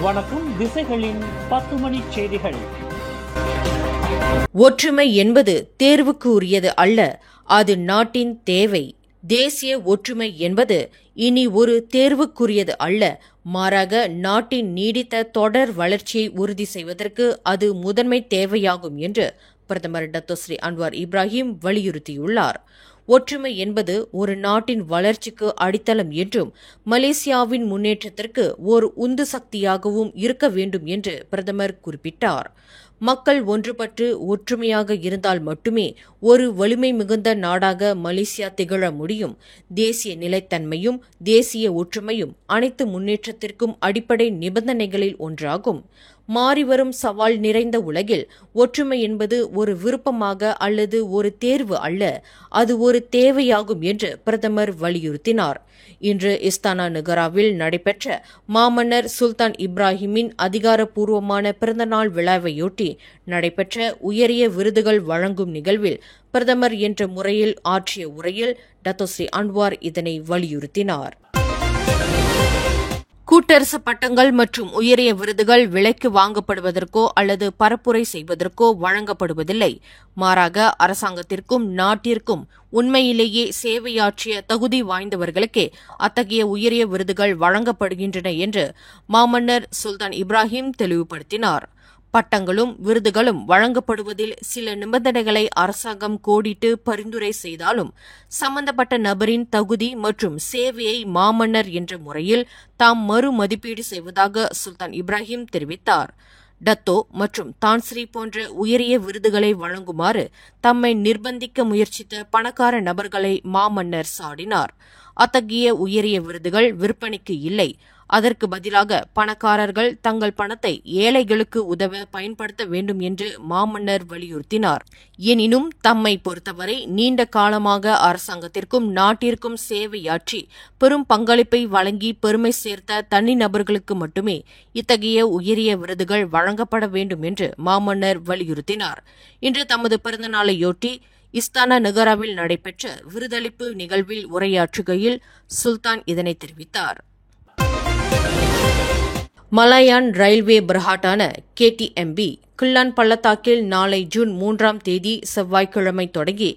வணக்கம். திசைகளின் 10 மணி செய்திகள். ஒற்றுமை என்பது தேர்வுக்கு உரியது அல்ல, அது நாட்டின் தேவை. தேசிய ஒற்றுமை என்பது இனி ஒரு தேர்வுக்குரியது அல்ல, மாறாக நாட்டின் நீடித்த தொடர் வளர்ச்சியை உறுதி செய்வதற்கு அது முதன்மை தேவையாகும் என்று பிரதமர் டத்தோஸ்ரீ அன்வார் இப்ராஹிம் வலியுறுத்தியுள்ளார். ஒற்றுமை என்பது ஒரு நாட்டின் வளர்ச்சிக்கு அடித்தளம் என்றும் மலேசியாவின் முன்னேற்றத்திற்கு ஓர் உந்து சக்தியாகவும் இருக்க வேண்டும் என்று பிரதமர் குறிப்பிட்டார். மக்கள் ஒன்றுபட்டு ஒற்றுமையாக இருந்தால் மட்டுமே ஒரு வலிமை மிகுந்த நாடாக மலேசியா திகழ முடியும். தேசிய நிலைத்தன்மையும் தேசிய ஒற்றுமையும் அனைத்து முன்னேற்றத்திற்கும் அடிப்படை நிபந்தனைகளில் ஒன்றாகும். மாறிவரும் சவால் நிறைந்த உலகில் ஒற்றுமை என்பது ஒரு விருப்பமாக அல்லது ஒரு தேர்வு அல்ல, அது ஒரு தேவையாகும் என்று பிரதமர் வலியுறுத்தினார். இன்று இஸ்தானா நகராவில் நடைபெற்ற மாமன்னர் சுல்தான் இப்ராஹிமின் அதிகாரப்பூர்வமான பிறந்தநாள் விழாவையொட்டி நடைபெற்ற உயரிய விருதுகள் வழங்கும் நிகழ்வில் பிரதமர் என்ற முறையில் ஆற்றிய உரையில் டத்தோஸ்ரீ அன்வார் இதனை வலியுறுத்தினார். கூட்டரசு பட்டங்கள் மற்றும் உயரிய விருதுகள் விலைக்கு வாங்கப்படுவதற்கோ அல்லது பரப்புரை செய்வதற்கோ வழங்கப்படுவதில்லை. மாறாக அரசாங்கத்திற்கும் நாட்டிற்கும் உண்மையிலேயே சேவையாற்றிய தகுதி வாய்ந்தவர்களுக்கே அத்தகைய உயரிய விருதுகள் வழங்கப்படுகின்றன என்று மாமன்னர் சுல்தான் இப்ராஹிம் தெளிவுபடுத்தினார். பட்டங்களும் விருதுகளும் வழங்கப்படுவதில் சில நிபந்தனைகளை அரசாங்கம் கோடிட்டு பரிந்துரை செய்தாலும் சம்பந்தப்பட்ட நபரின் தகுதி மற்றும் சேவையை மாமன்னர் என்ற முறையில் தாம் மறு மதிப்பீடு செய்வதாக சுல்தான் இப்ராஹிம் தெரிவித்தார். டத்தோ மற்றும் தான்ஸ்ரீ போன்ற உயரிய விருதுகளை வழங்குமாறு தம்மை நிர்பந்திக்க முயற்சித்த பணக்கார நபர்களை மாமன்னர் சாடினார். அத்தகைய உயரிய விருதுகள் விற்பனைக்கு இல்லை. அதற்கு பதிலாக பணக்காரர்கள் தங்கள் பணத்தை ஏழைகளுக்கு உதவ பயன்படுத்த வேண்டும் என்று மாமன்னர் வலியுறுத்தினார். எனினும் தம்மை பொறுத்தவரை நீண்ட காலமாக அரசாங்கத்திற்கும் நாட்டிற்கும் சேவையாற்றி பெரும் பங்களிப்பை வழங்கி பெருமை சேர்த்த தனிநபர்களுக்கு மட்டுமே இத்தகைய உயரிய விருதுகள் வழங்கப்பட வேண்டும் என்று மாமன்னர் வலியுறுத்தினார். இன்று தமது பிறந்தநாளையொட்டி இஸ்தானா நகராவில் நடைபெற்ற விருதளிப்பு நிகழ்வில் உரையாற்றுகையில் சுல்தான் இதனை தெரிவித்தார். மலாயான் ரயில்வே பிரஹாட்டான KTMB கிள்ளான் பள்ளத்தாக்கில் நாளை ஜூன் 3ஆம் தேதி செவ்வாய்க்கிழமை தொடங்கி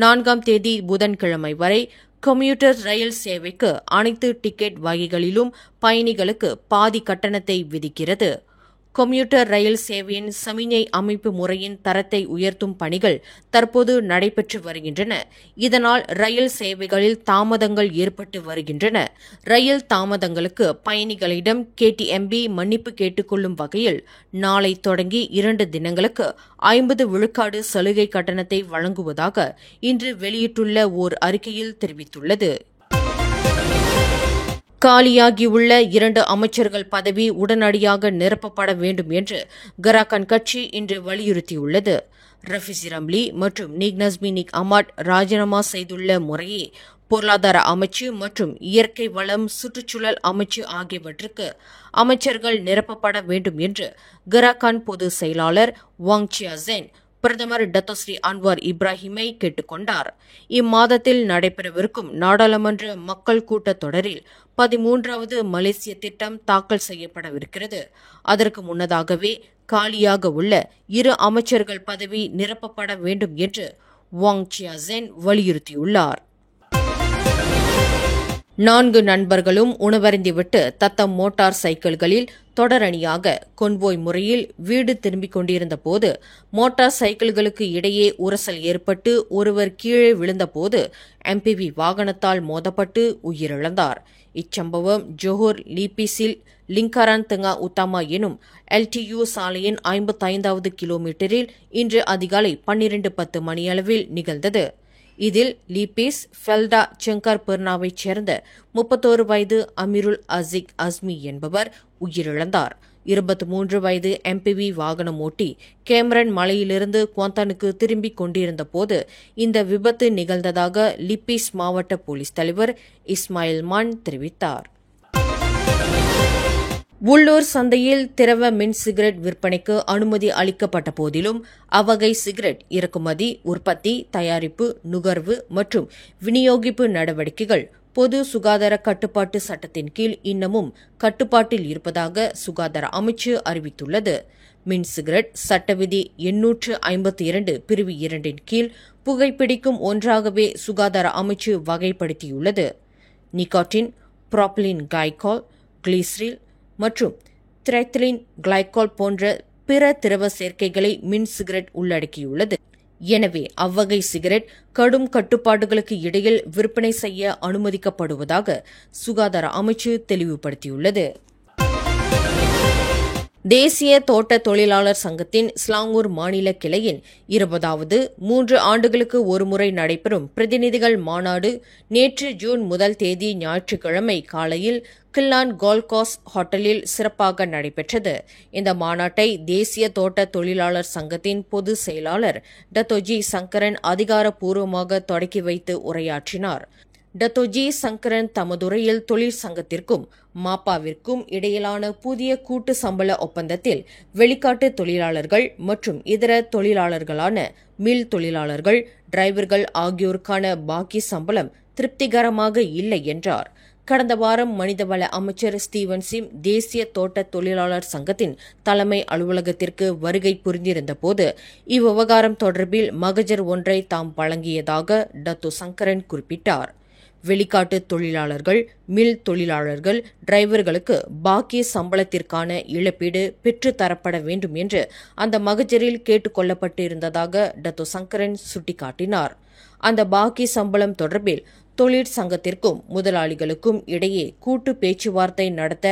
4ஆம் தேதி புதன்கிழமை வரை கம்யூட்டர் ரயில் சேவைக்கு அனைத்து டிக்கெட் வகைகளிலும் பயணிகளுக்கு பாதி கட்டணத்தை விதிக்கிறது. கம்யூட்டர் ரயில் சேவையின் சமிஞை அமைப்பு முறையின் தரத்தை உயர்த்தும் பணிகள் தற்போது நடைபெற்று வருகின்றன. இதனால் ரயில் சேவைகளில் தாமதங்கள் ஏற்பட்டு வருகின்றன. ரயில் தாமதங்களுக்கு பயணிகளிடம் KTMB மன்னிப்பு கேட்டுக்கொள்ளும் வகையில் நாளை தொடங்கி 2 தினங்களுக்கு 50 விழுக்காடு சலுகை கட்டணத்தை வழங்குவதாக இன்று வெளியிட்டுள்ள ஓர் அறிக்கையில் தெரிவித்துள்ளது. காலியாகியுள்ள 2 அமைச்சர்கள் பதவி உடனடியாக நிரப்பப்பட வேண்டும் என்று கராகன் கட்சி இன்று வலியுறுத்தியுள்ளது. ரஃபீஸ் ரம்லி மற்றும் நிக் நஸ்மி நிக் அமாட் ராஜினாமா செய்துள்ள முறையே பொருளாதார அமைச்சு மற்றும் இயற்கை வளம் சுற்றுச்சூழல் அமைச்சு ஆகியவற்றுக்கு அமைச்சர்கள் நிரப்பப்பட வேண்டும் என்று கராகன் பொதுச் செயலாளர் வாங் சியாசென் பிரதமர் டத்தோஸ்ரீ அன்வார் இப்ராஹிமை கேட்டுக் கொண்டார். இம்மாதத்தில் நடைபெறவிருக்கும் நாடாளுமன்ற மக்கள் கூட்டத் தொடரில் 13வது மலேசிய திட்டம் தாக்கல் செய்யப்படவிருக்கிறது. அதற்கு முன்னதாகவே காலியாக உள்ள 2 அமைச்சர்கள் பதவி நிரப்பப்பட வேண்டும் என்று வாங் சியாசென் வலியுறுத்தியுள்ளார். 4 நண்பர்களும் உணவருந்திவிட்டு தத்தம் மோட்டார் சைக்கிள்களில் தொடரணியாக கொன்வோய் முறையில் வீடு திரும்பிக் கொண்டிருந்த போது மோட்டார் சைக்கிள்களுக்கு இடையே உரசல் ஏற்பட்டு ஒருவர் கீழே விழுந்தபோது MPV வாகனத்தால் மோதப்பட்டு உயிரிழந்தார். இச்சம்பவம் ஜோஹர் லீபிஸில் லிங்காரான் தெங்கா உத்தாமா எனும் LTU சாலையின் 55வது கிலோமீட்டரில் இன்று அதிகாலை 12:10 மணியளவில் நிகழ்ந்தது. இதில் லீபீஸ் ஃபெல்டா செங்கார் பெர்னாவைச் சேர்ந்த 31 வயது அமீருல் அசிக் அஸ்மி என்பவர் உயிரிழந்தார். 23 வயது MPV வாகனம் ஓட்டி கேமரன் மலையிலிருந்து குவாந்தானுக்கு திரும்பிக் கொண்டிருந்த போது இந்த விபத்து நிகழ்ந்ததாக லீபீஸ் மாவட்ட போலீஸ் தலைவர் இஸ்மாயில் மான் தெரிவித்தார். உள்ளூர் சந்தையில் திரவ மின் சிகரெட் விற்பனைக்கு அனுமதி அளிக்கப்பட்ட போதிலும் அவ்வகை சிகரெட் இறக்குமதி, உற்பத்தி, தயாரிப்பு, நுகர்வு மற்றும் விநியோகிப்பு நடவடிக்கைகள் பொது சுகாதார கட்டுப்பாட்டு சட்டத்தின் கீழ் இன்னமும் கட்டுப்பாட்டில் இருப்பதாக சுகாதார அமைச்சு அறிவித்துள்ளது. மின் சிகரெட் சட்டவிதி 852 பிரிவு 2 கீழ் புகைப்பிடிக்கும் ஒன்றாகவே சுகாதார அமைச்சு வகைப்படுத்தியுள்ளது. நிக்கோட்டின், புரோபிலின் கிளைகால், கிளிசரில் மற்றும் திரைத்திலின் கிளைகால் போன்ற பிற திரவ சேர்க்கைகளை மின் சிகரெட் உள்ளடக்கியுள்ளது. எனவே அவ்வகை சிகரெட் கடும் கட்டுப்பாடுகளுக்கு இடையில் விற்பனை செய்ய அனுமதிக்கப்படுவதாக சுகாதார அமைச்சு தெளிவுபடுத்தியுள்ளது. தேசிய தோட்ட தொழிலாளர் சங்கத்தின் ஸ்லாங்கூர் மாநில கிளையின் 20வது 3 ஆண்டுகளுக்கு ஒருமுறை நடைபெறும் பிரதிநிதிகள் மாநாடு நேற்று ஜூன் 1 ஞாயிற்றுக்கிழமை காலையில் கில்லான் கோல்ட் ஹோட்டலில் சிறப்பாக நடைபெற்றது. இந்த மாநாட்டை தேசிய தோட்ட தொழிலாளர் சங்கத்தின் பொதுச் செயலாளர் டத்தோஜி சங்கரன் அதிகாரப்பூர்வமாக தொடக்கி வைத்து உரையாற்றினார். டத்தோஜி சங்கரன் தமதுரையில் தொழிற்சங்கத்திற்கும் மாப்பாவிற்கும் இடையிலான புதிய கூட்டு சம்பள ஒப்பந்தத்தில் வெளிக்காட்டு தொழிலாளர்கள் மற்றும் இதர தொழிலாளர்களான மில் தொழிலாளர்கள், டிரைவர்கள் ஆகியோருக்கான பாக்கி சம்பளம் திருப்திகரமாக இல்லை என்றார். கடந்த வாரம் மனிதவள அமைச்சர் ஸ்டீவன் சிம் தேசிய தோட்ட தொழிலாளர் சங்கத்தின் தலைமை அலுவலகத்திற்கு வருகை புரிந்திருந்தபோது இவ்விவகாரம் தொடர்பில் மகஜர் ஒன்றை தாம் வழங்கியதாக டத்தோ சங்கரன் குறிப்பிட்டார். வெளிக்காட்டு தொழிலாளர்கள், மில் தொழிலாளர்கள், டிரைவர்களுக்கு பாக்கி சம்பளத்திற்கான இழப்பீடு பெற்றுத்தரப்பட வேண்டும் என்று அந்த மகஜரில் கேட்டுக் கொள்ளப்பட்டிருந்ததாக டத்தோ சங்கரன் சுட்டிக்காட்டினார். அந்த பாக்கி சம்பளம் தொடர்பில் தொழிற்சங்கத்திற்கும் முதலாளிகளுக்கும் இடையே கூட்டு பேச்சுவார்த்தை நடத்த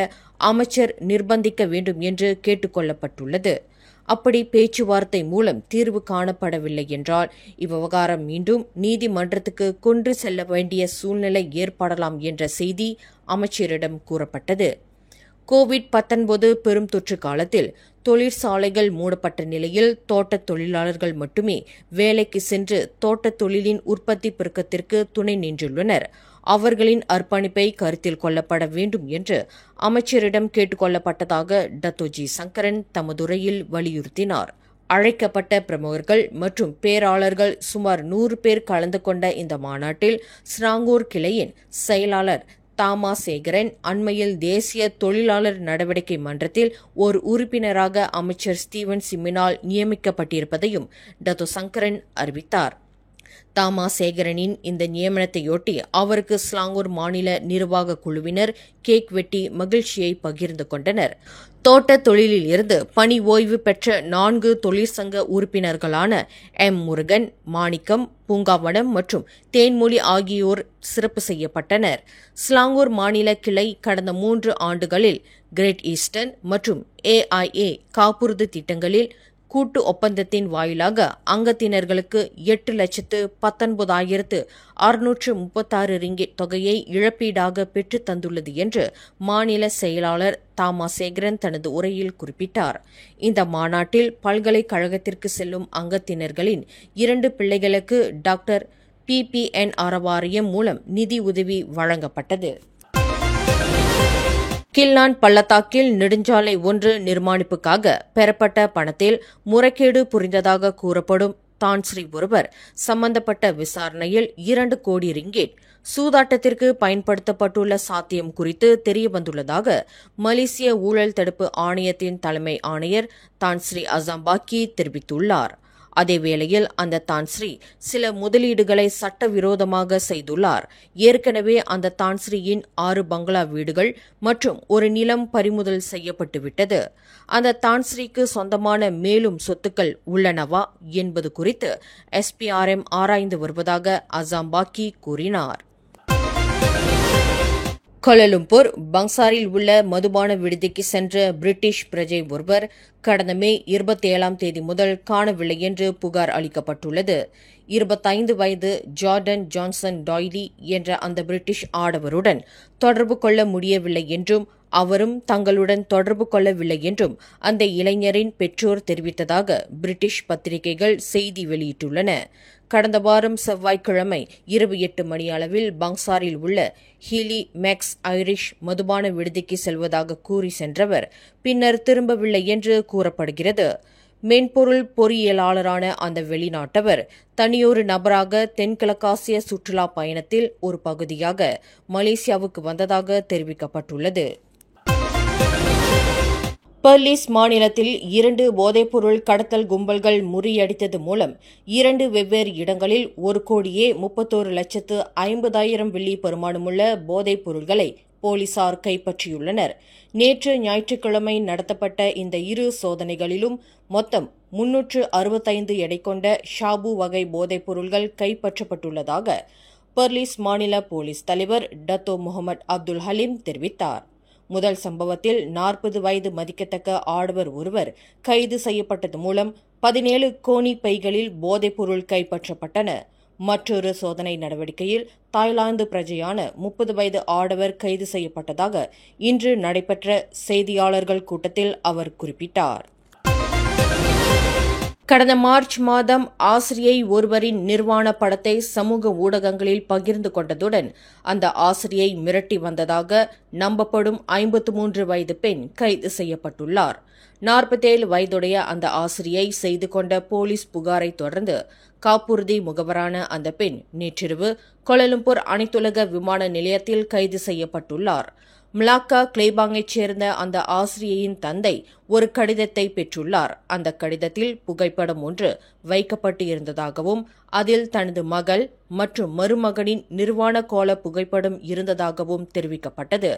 அமைச்சர் நிர்பந்திக்க வேண்டும் என்று கேட்டுக் கொள்ளப்பட்டுள்ளது. அப்படி பேச்சுவார்த்தை மூலம் தீர்வு காணப்படவில்லை என்றால் இவ்விவகாரம் மீண்டும் நீதிமன்றத்துக்கு கொண்டு செல்ல வேண்டிய சூழ்நிலை ஏற்படலாம் என்ற செய்தி அமைச்சரிடம் கூறப்பட்டது. கோவிட்-19 பெரும் தொற்று காலத்தில் தொழிற்சாலைகள் மூடப்பட்ட நிலையில் தோட்டத் தொழிலாளர்கள் மட்டுமே வேலைக்கு சென்று தோட்டத் தொழிலின் உற்பத்தி பெருக்கத்திற்கு துணை நின்றுள்ளனர். அவர்களின் அர்ப்பணிப்பை கருத்தில் கொள்ளப்பட வேண்டும் என்று அமைச்சரிடம் கேட்டுக் கொள்ளப்பட்டதாக டத்தோஜி சங்கரன் தமதுரையில் வலியுறுத்தினார். அழைக்கப்பட்ட பிரமுகர்கள் மற்றும் பேராளர்கள் சுமார் 100 பேர் கலந்து கொண்ட இந்த மாநாட்டில் ஸ்லாங்கூர் கிளையின் செயலாளர் தாமா சேகரன் அண்மையில் தேசிய தொழிலாளர் நடவடிக்கை மன்றத்தில் ஒரு உறுப்பினராக அமைச்சர் ஸ்டீவன் சிம்மினால் நியமிக்கப்பட்டிருப்பதையும் டத்தோ சங்கரன் அறிவித்தார். தாமா சேகரனின் இந்த நியமனத்தையொட்டி அவருக்கு ஸ்லாங்கூர் மாநில நிர்வாக குழுவினர் கேக் வெட்டி மகிழ்ச்சியை பகிர்ந்து கொண்டனர். தோட்ட தொழிலில் இருந்து பணி ஓய்வு பெற்ற 4 தொழிற்சங்க உறுப்பினர்களான முருகன், மாணிக்கம், பூங்காவனம் மற்றும் தேன்மொழி ஆகியோர் சிறப்பு செய்யப்பட்டனர். ஸ்லாங்கூர் மாநில கிளை கடந்த 3 ஆண்டுகளில் கிரேட் ஈஸ்டர்ன் மற்றும் AIA காப்புறுதி திட்டங்களில் கூட்டு ஒப்பந்தத்தின் வாயிலாக அங்கத்தினர்களுக்கு 8,19,636 ரிங்கிட் தொகையை இழப்பீடாக பெற்றுத் தந்துள்ளது என்று மாநில செயலாளர் தாமா சேகரன் தனது உரையில் குறிப்பிட்டார். இந்த மாநாட்டில் பல்கலைக்கழகத்திற்கு செல்லும் அங்கத்தினர்களின் 2 பிள்ளைகளுக்கு டாக்டர் PPN அறவாரியம் மூலம் நிதி உதவி வழங்கப்பட்டது. கில்லான் பள்ளத்தாக்கில் நெடுஞ்சாலை ஒன்று நிர்மாணிப்புக்காக பெறப்பட்ட பணத்தில் முறைகேடு புரிந்ததாக கூறப்படும் தான்ஸ்ரீ ஒருவர் சம்பந்தப்பட்ட விசாரணையில் 2 கோடி ரிங்கேட் சூதாட்டத்திற்கு பயன்படுத்தப்பட்டுள்ள சாத்தியம் குறித்து தெரியவந்துள்ளதாக மலேசிய ஊழல் தடுப்பு ஆணையத்தின் தலைமை ஆணையர் தான்ஸ்ரீ அசாம்பாக்கி தெரிவித்துள்ளார். அதேவேளையில் அந்த தான்ஸ்ரீ சில முதலீடுகளை சட்டவிரோதமாக செய்துள்ளார். ஏற்கனவே அந்த தான்ஸ்ரீயின் 6 பங்களா வீடுகள் மற்றும் ஒரு நிலம் பறிமுதல் செய்யப்பட்டுவிட்டது. அந்த தான்ஸ்ரீக்கு சொந்தமான மேலும் சொத்துக்கள் உள்ளனவா என்பது குறித்து SPRM ஆராய்ந்து வருவதாக அசாம்பாக்கி கூறினார். கோலாலம்பூர் பங்சாரில் உள்ள மதுபான விடுதிக்கு சென்ற பிரிட்டிஷ் பிரஜை ஒருவர் கடந்த மே 27 முதல் காணவில்லை என்று புகார் அளிக்கப்பட்டுள்ளது. 25 வயது ஜார்டன் ஜான்சன் டாய்லி என்ற அந்த பிரிட்டிஷ் ஆடவருடன் தொடர்பு கொள்ள முடியவில்லை என்றும் அவரும் தங்களுடன் தொடர்பு கொள்ளவில்லை என்றும் அந்த இளைஞரின் பெற்றோர் தெரிவித்ததாக பிரிட்டிஷ் பத்திரிகைகள் செய்தி வெளியிட்டுள்ளன. கடந்த வாரம் செவ்வாய்க்கிழமை இரவு 8 மணி அளவில் பங்சாரில் உள்ள ஹீலி மேக்ஸ் ஐரிஷ் மதுபான விடுதிக்கு செல்வதாக கூறி சென்றவர் பின்னர் திரும்பவில்லை என்று கூறப்படுகிறது. மென்பொருள் பொறியியலாளரான அந்த வெளிநாட்டவர் தனியொரு நபராக தென்கிழக்காசிய சுற்றுலா பயணத்தில் ஒரு பகுதியாக மலேசியாவுக்கு வந்ததாக தெரிவிக்கப்பட்டுள்ளது. பெர்லிஸ் மாநிலத்தில் 2 போதைப்பொருள் கடத்தல் கும்பல்கள் முறியடித்தது மூலம் 2 வெவ்வேறு இடங்களில் 1,31,50,000 வெள்ளி பெறுமானமுள்ள போதைப் பொருள்களை போலீசார் கைப்பற்றியுள்ளனர். நேற்று ஞாயிற்றுக்கிழமை நடத்தப்பட்ட இந்த இரு சோதனைகளிலும் மொத்தம் 365 எடை கொண்ட ஷாபு வகை போதைப் பொருள்கள் கைப்பற்றப்பட்டுள்ளதாக பெர்லிஸ் மாநில போலீஸ் தலைவர் டத்தோ முகமது அப்துல் ஹலீம் தெரிவித்தார். முதல் சம்பவத்தில் 40 வயது மதிக்கத்தக்க ஆடவர் ஒருவர் கைது செய்யப்பட்டது மூலம் 17 கோணி பைகளில் போதைப்பொருள் கைப்பற்றப்பட்டன. மற்றொரு சோதனை நடவடிக்கையில் தாய்லாந்து பிரஜையான 30 வயது ஆடவர் கைது செய்யப்பட்டதாக இன்று நடைபெற்ற செய்தியாளர்கள் கூட்டத்தில் அவர் குறிப்பிட்டார். கடந்த மார்ச் மாதம் ஆசிரியை ஒருவரின் நிர்வாண படத்தை சமூக ஊடகங்களில் பகிர்ந்து கொண்டதுடன் அந்த ஆசிரியை மிரட்டி வந்ததாக நம்பப்படும் 53 வயது பெண் கைது செய்யப்பட்டுள்ளார். 47 வயதுடைய அந்த ஆசிரியை செய்து கொண்ட போலீஸ் புகாரை தொடர்ந்து காப்புறுதி முகவரான அந்த பெண் நேற்றிரவு கோலாலம்பூர் அனைத்துலக விமான நிலையத்தில் கைது செய்யப்பட்டுள்ளார். மலாக்கா கிளேபாங்கைச் சேர்ந்த அந்த ஆசிரியையின் தந்தை ஒரு கடிதத்தை பெற்றுள்ளார். அந்த கடிதத்தில் புகைப்படம் ஒன்று வைக்கப்பட்டு இருந்ததாகவும் அதில் தனது மகள் மற்றும் மருமகனின் நிர்வாண கோல புகைப்படம் இருந்ததாகவும் தெரிவிக்கப்பட்டது.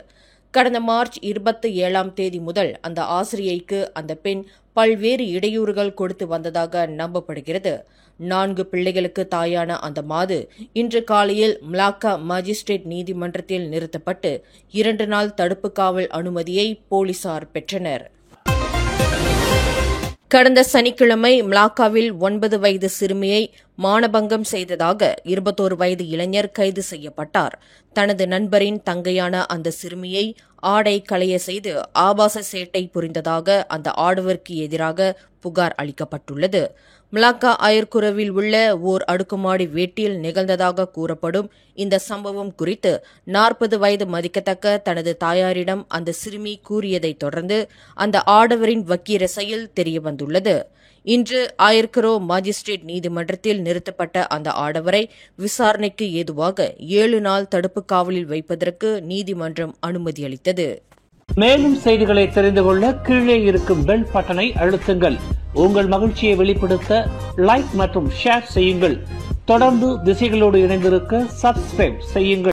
கடந்த மார்ச் 27ஆம் தேதி முதல் அந்த ஆசிரியைக்கு அந்த பெண் பல்வேறு இடையூறுகள் கொடுத்து வந்ததாக நம்பப்படுகிறது. 4 பிள்ளைகளுக்கு தாயான அந்த மாது இன்று காலையில் மலாக்கா மாஜிஸ்ட்ரேட் நீதிமன்றத்தில் நிறுத்தப்பட்டு 2 நாள் தடுப்பு காவல் அனுமதியை போலீசார் பெற்றனர். கடந்த சனிக்கிழமை மலாக்காவில் 9 வயது சிறுமியை மானபங்கம் செய்ததாக 21 வயது இளைஞர் கைது செய்யப்பட்டார். தனது நண்பரின் தங்கையான அந்த சிறுமியை ஆடை களைய செய்து ஆபாச சேட்டை புரிந்ததாக அந்த ஆடவருக்கு எதிராக புகார் அளிக்கப்பட்டுள்ளது. மலாக்கா அயர்குரவில் உள்ள ஓர் அடுக்குமாடி வீட்டில் நிகழ்ந்ததாக கூறப்படும் இந்த சம்பவம் குறித்து 40 வயது மதிக்கத்தக்க தனது தாயாரிடம் அந்த சிறுமி கூறியதைத் தொடர்ந்து அந்த ஆடவரின் வக்கீர செயல் தெரியவந்துள்ளது. இன்று ஆயர்குரோ மாஜிஸ்ட்ரேட் நீதிமன்றத்தில் நிறுத்தப்பட்ட அந்த ஆடவரை விசாரணைக்கு ஏதுவாக 7 நாள் தடுப்பு காவலில் வைப்பதற்கு நீதிமன்றம் அனுமதியளித்தது. மேலும் செய்திகளை தெரிந்து கொள்ள கீழே இருக்கும் பெல் பட்டனை அழுத்துங்கள். உங்கள் மகிழ்ச்சியை வெளிப்படுத்த லைக் மற்றும் ஷேர் செய்யுங்கள். தொடர்ந்து திசைகளோடு இணைந்திருக்க சப்ஸ்கிரைப் செய்யுங்கள்.